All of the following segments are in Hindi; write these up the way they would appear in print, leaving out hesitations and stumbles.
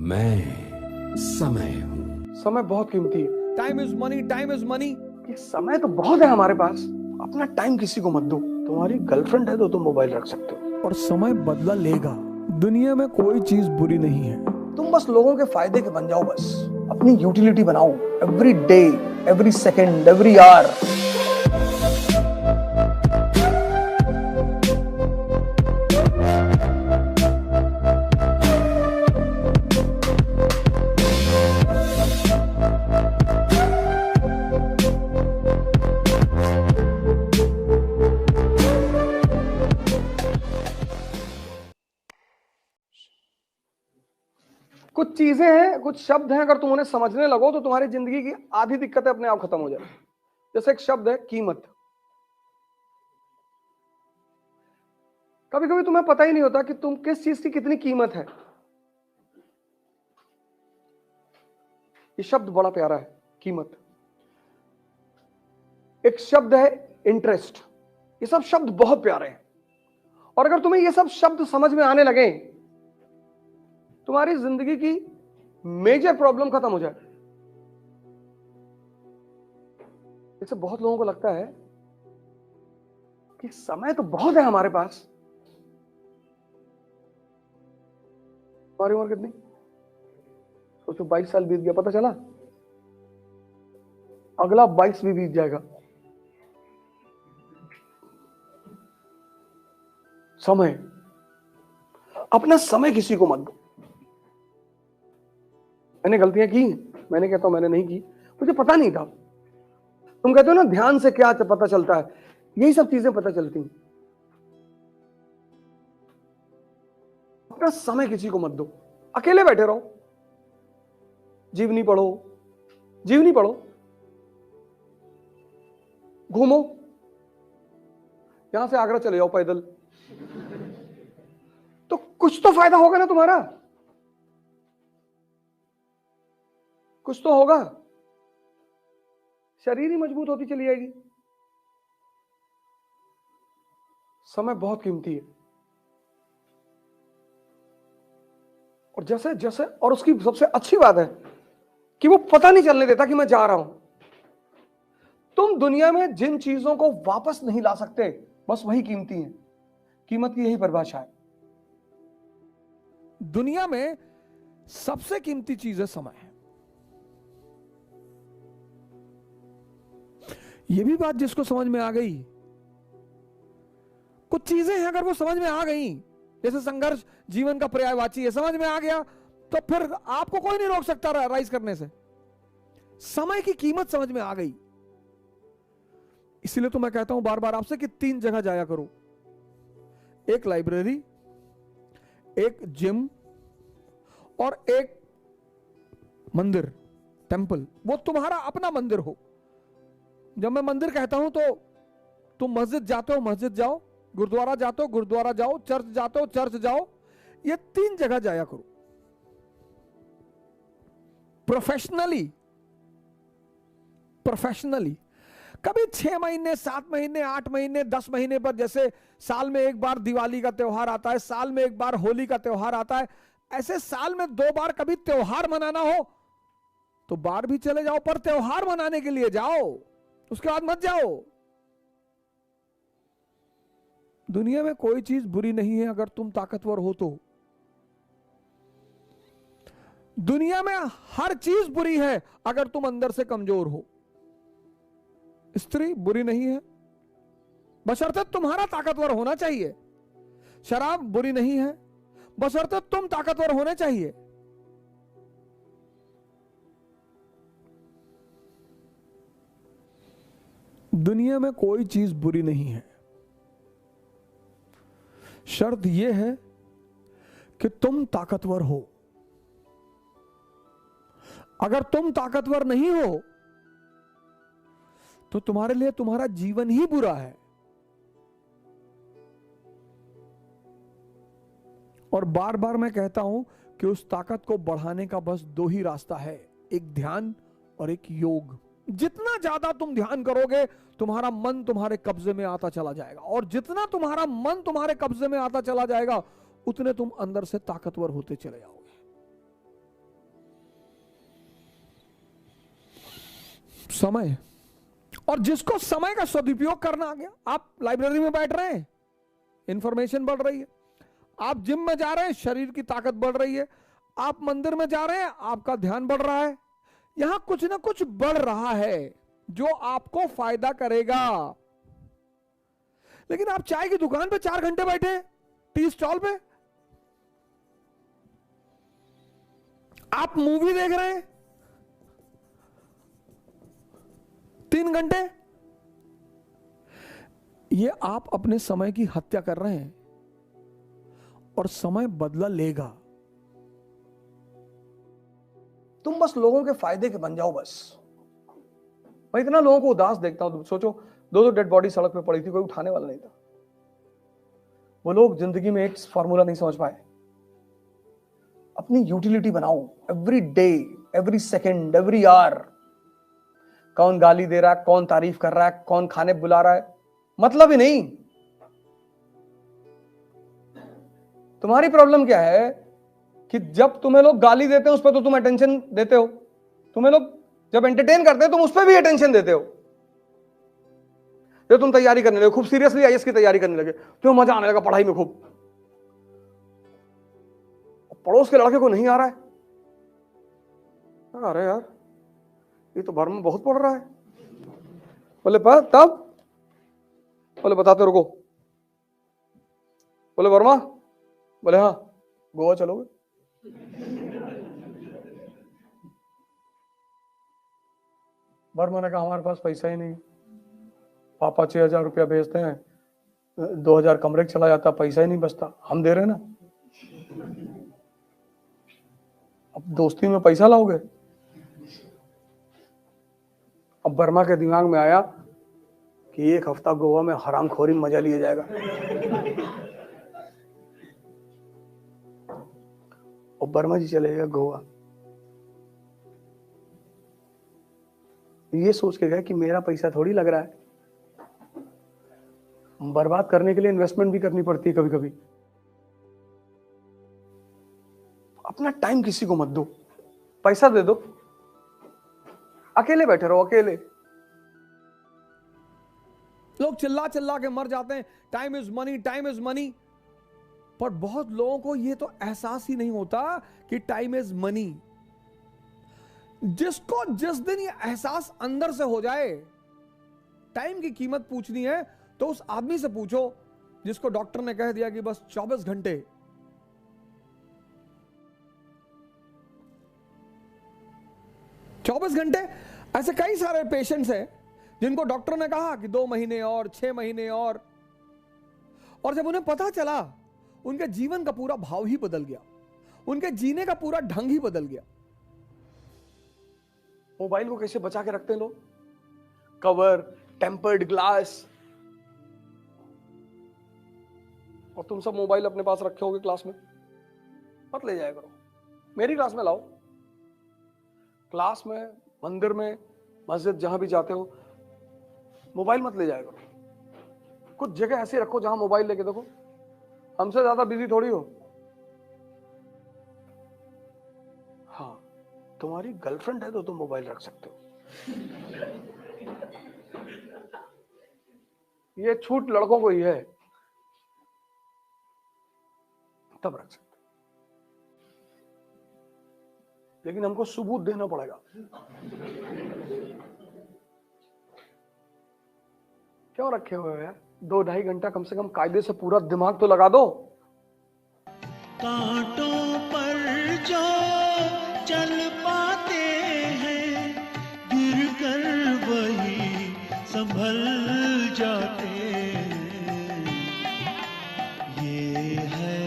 मैं समय हूं। समय बहुत कीमती है। Time is money, time is money. कि समय तो बहुत है हमारे पास, अपना टाइम किसी को मत दो। तुम्हारी गर्लफ्रेंड है तो तुम मोबाइल रख सकते हो, और समय बदला लेगा। दुनिया में कोई चीज बुरी नहीं है। तुम बस लोगों के फायदे के बन जाओ। बस अपनी यूटिलिटी बनाओ। Every day, every second, every hour. कुछ चीजें हैं, कुछ शब्द हैं, अगर तुम उन्हें समझने लगो तो तुम्हारी जिंदगी की आधी दिक्कतें अपने आप खत्म हो जाए। जैसे एक शब्द है कीमत। कभी कभी तुम्हें पता ही नहीं होता कि तुम किस चीज की कितनी कीमत है। ये शब्द बड़ा प्यारा है, कीमत। एक शब्द है इंटरेस्ट। ये सब शब्द बहुत प्यारे हैं, और अगर तुम्हें ये सब शब्द समझ में आने लगे, तुम्हारी जिंदगी की मेजर प्रॉब्लम खत्म हो जाए। जैसे बहुत लोगों को लगता है कि समय तो बहुत है हमारे पास। तुम्हारी उम्र कितनी? सोचो, 22 साल बीत गया, पता चला अगला 22 भी बीत जाएगा। समय, अपना समय किसी को मत दो। मैंने गलतियां की, मैंने कहता हूं मैंने नहीं की, मुझे पता नहीं था। तुम कहते हो ना ध्यान से क्या पता चलता है, यही सब चीजें पता चलती हैं। अपना समय किसी को मत दो। अकेले बैठे रहो, जीवनी पढ़ो, जीवनी पढ़ो, घूमो। यहां से आगरा चले जाओ पैदल, तो कुछ तो फायदा होगा ना तुम्हारा, कुछ तो होगा। शरीर ही मजबूत होती चली जाएगी। समय बहुत कीमती है, और जैसे जैसे, और उसकी सबसे अच्छी बात है कि वो पता नहीं चलने देता कि मैं जा रहा हूं। तुम दुनिया में जिन चीजों को वापस नहीं ला सकते, बस वही कीमती है। कीमत की यही परिभाषा है। दुनिया में सबसे कीमती चीज है समय। यह भी बात जिसको समझ में आ गई, कुछ चीजें हैं अगर वो समझ में आ गई, जैसे संघर्ष जीवन का पर्यायवाची है, समझ में आ गया तो फिर आपको कोई नहीं रोक सकता राइज करने से। समय की कीमत समझ में आ गई। इसीलिए तो मैं कहता हूं बार बार आपसे कि 3 जगह जाया करो। एक लाइब्रेरी, एक जिम, और एक मंदिर, टेंपल। वो तुम्हारा अपना मंदिर हो। जब मैं मंदिर कहता हूं तो तुम मस्जिद जाते हो, मस्जिद जाओ, गुरुद्वारा जाते हो, गुरुद्वारा जाओ, चर्च जाते हो, चर्च जाओ। ये 3 जगह जाया करो। प्रोफेशनली, प्रोफेशनली कभी 6 महीने, 7 महीने, 8 महीने, 10 महीने पर, जैसे साल में एक बार दिवाली का त्योहार आता है, साल में एक बार होली का त्योहार आता है, ऐसे साल में 2 बार कभी त्योहार मनाना हो तो बाहर भी चले जाओ, पर त्योहार मनाने के लिए जाओ, उसके बाद मत जाओ। दुनिया में कोई चीज बुरी नहीं है अगर तुम ताकतवर हो तो। दुनिया में हर चीज बुरी है अगर तुम अंदर से कमजोर हो। स्त्री बुरी नहीं है बशर्ते तुम्हारा ताकतवर होना चाहिए। शराब बुरी नहीं है बशर्ते तुम ताकतवर होने चाहिए। दुनिया में कोई चीज बुरी नहीं है, शर्त यह है कि तुम ताकतवर हो। अगर तुम ताकतवर नहीं हो तो तुम्हारे लिए तुम्हारा जीवन ही बुरा है। और बार बार मैं कहता हूं कि उस ताकत को बढ़ाने का बस 2 ही रास्ता है, एक ध्यान और एक योग। जितना ज्यादा तुम ध्यान करोगे, तुम्हारा मन तुम्हारे कब्जे में आता चला जाएगा, और जितना तुम्हारा मन तुम्हारे कब्जे में आता चला जाएगा, उतने तुम अंदर से ताकतवर होते चले जाओगे। समय, और जिसको समय का सदुपयोग करना आ गया, आप लाइब्रेरी में बैठ रहे हैं, इंफॉर्मेशन बढ़ रही है, आप जिम में जा रहे हैं, शरीर की ताकत बढ़ रही है, आप मंदिर में जा रहे हैं, आपका ध्यान बढ़ रहा है, यहां कुछ ना कुछ बढ़ रहा है जो आपको फायदा करेगा। लेकिन आप चाय की दुकान पे 4 घंटे बैठे, टी स्टॉल पे, आप मूवी देख रहे हैं 3 घंटे, ये आप अपने समय की हत्या कर रहे हैं, और समय बदला लेगा। तुम बस लोगों के फायदे के बन जाओ बस। मैं इतना लोगों को उदास देखता हूं, सोचो 2 डेड बॉडी सड़क पे पड़ी थी, कोई उठाने वाला नहीं था। वो लोग जिंदगी में एक फॉर्मूला नहीं समझ पाए। अपनी यूटिलिटी बनाओ, every day, every second, every hour. कौन गाली दे रहा है, कौन तारीफ कर रहा है, कौन खाने बुला रहा है, मतलब ही नहीं। तुम्हारी प्रॉब्लम क्या है कि जब तुम्हें लोग गाली देते हैं उस पर तो तुम अटेंशन देते हो, तुम्हें लोग जब एंटरटेन करते हैं तुम उस पर भी अटेंशन देते हो। जब तुम तैयारी करने लगे, खूब सीरियसली आईएएस की तैयारी करने लगे, तुम्हें मजा आने लगा पढ़ाई में खूब, पड़ोस के लड़के को नहीं आ रहा है, अरे यार ये तो भर में बहुत पढ़ रहा है। बोले तब, बोले बताते रुको, बोले वर्मा, बोले हाँ गोवा चलोगे? वर्मा ने कहा हमारे पास पैसा ही नहीं, पापा 6,000 रुपया भेजते हैं, 2,000 कमरे चला जाता, पैसा ही नहीं बचता, हम दे रहे ना, अब दोस्ती में पैसा लाओगे? अब वर्मा के दिमाग में आया कि 1 हफ्ता गोवा में हरामखोरी में मजा लिया जाएगा। और वर्मा जी चले गए गोवा, ये सोच के गए कि मेरा पैसा थोड़ी लग रहा है, बर्बाद करने के लिए इन्वेस्टमेंट भी करनी पड़ती है कभी कभी। अपना टाइम किसी को मत दो, पैसा दे दो, अकेले बैठे रहो, अकेले। लोग चिल्ला चिल्ला के मर जाते हैं, time is money, time is money, पर बहुत लोगों को यह तो एहसास ही नहीं होता कि टाइम इज मनी। जिसको जिस दिन ये एहसास अंदर से हो जाए, टाइम की कीमत पूछनी है तो उस आदमी से पूछो जिसको डॉक्टर ने कह दिया कि बस 24 घंटे। ऐसे कई सारे पेशेंट्स हैं जिनको डॉक्टर ने कहा कि 2 महीने और 6 महीने और जब उन्हें पता चला, उनके जीवन का पूरा भाव ही बदल गया, उनके जीने का पूरा ढंग ही बदल गया। मोबाइल को कैसे बचा के रखते हैं लोग, कवर, टेम्पर्ड ग्लास, और तुम सब मोबाइल अपने पास रखे होगे क्लास में, मत ले जाया करो, मेरी क्लास में लाओ। क्लास में, मंदिर में, मस्जिद, जहां भी जाते हो मोबाइल मत ले जाया करो। कुछ जगह ऐसे रखो जहां मोबाइल लेके देखो, हमसे ज्यादा बिजी थोड़ी हो। हाँ, तुम्हारी गर्लफ्रेंड है तो तुम मोबाइल रख सकते हो, ये छूट लड़कों को ही है, तब रख सकते, लेकिन हमको सबूत देना पड़ेगा। क्यों रखे हुए हो यार, 2-2.5 घंटा कम से कम कायदे से पूरा दिमाग तो लगा दो। कांटों पर जो चल पाते हैं, गिर कर वही संभल जाते हैं। ये है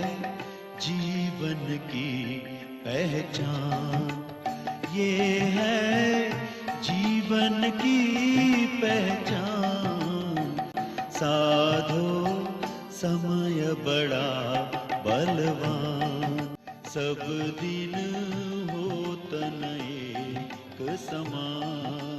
जीवन की पहचान, ये है जीवन की पहचान। साधो समय बड़ा बलवान, सब दिन होत न एक समान।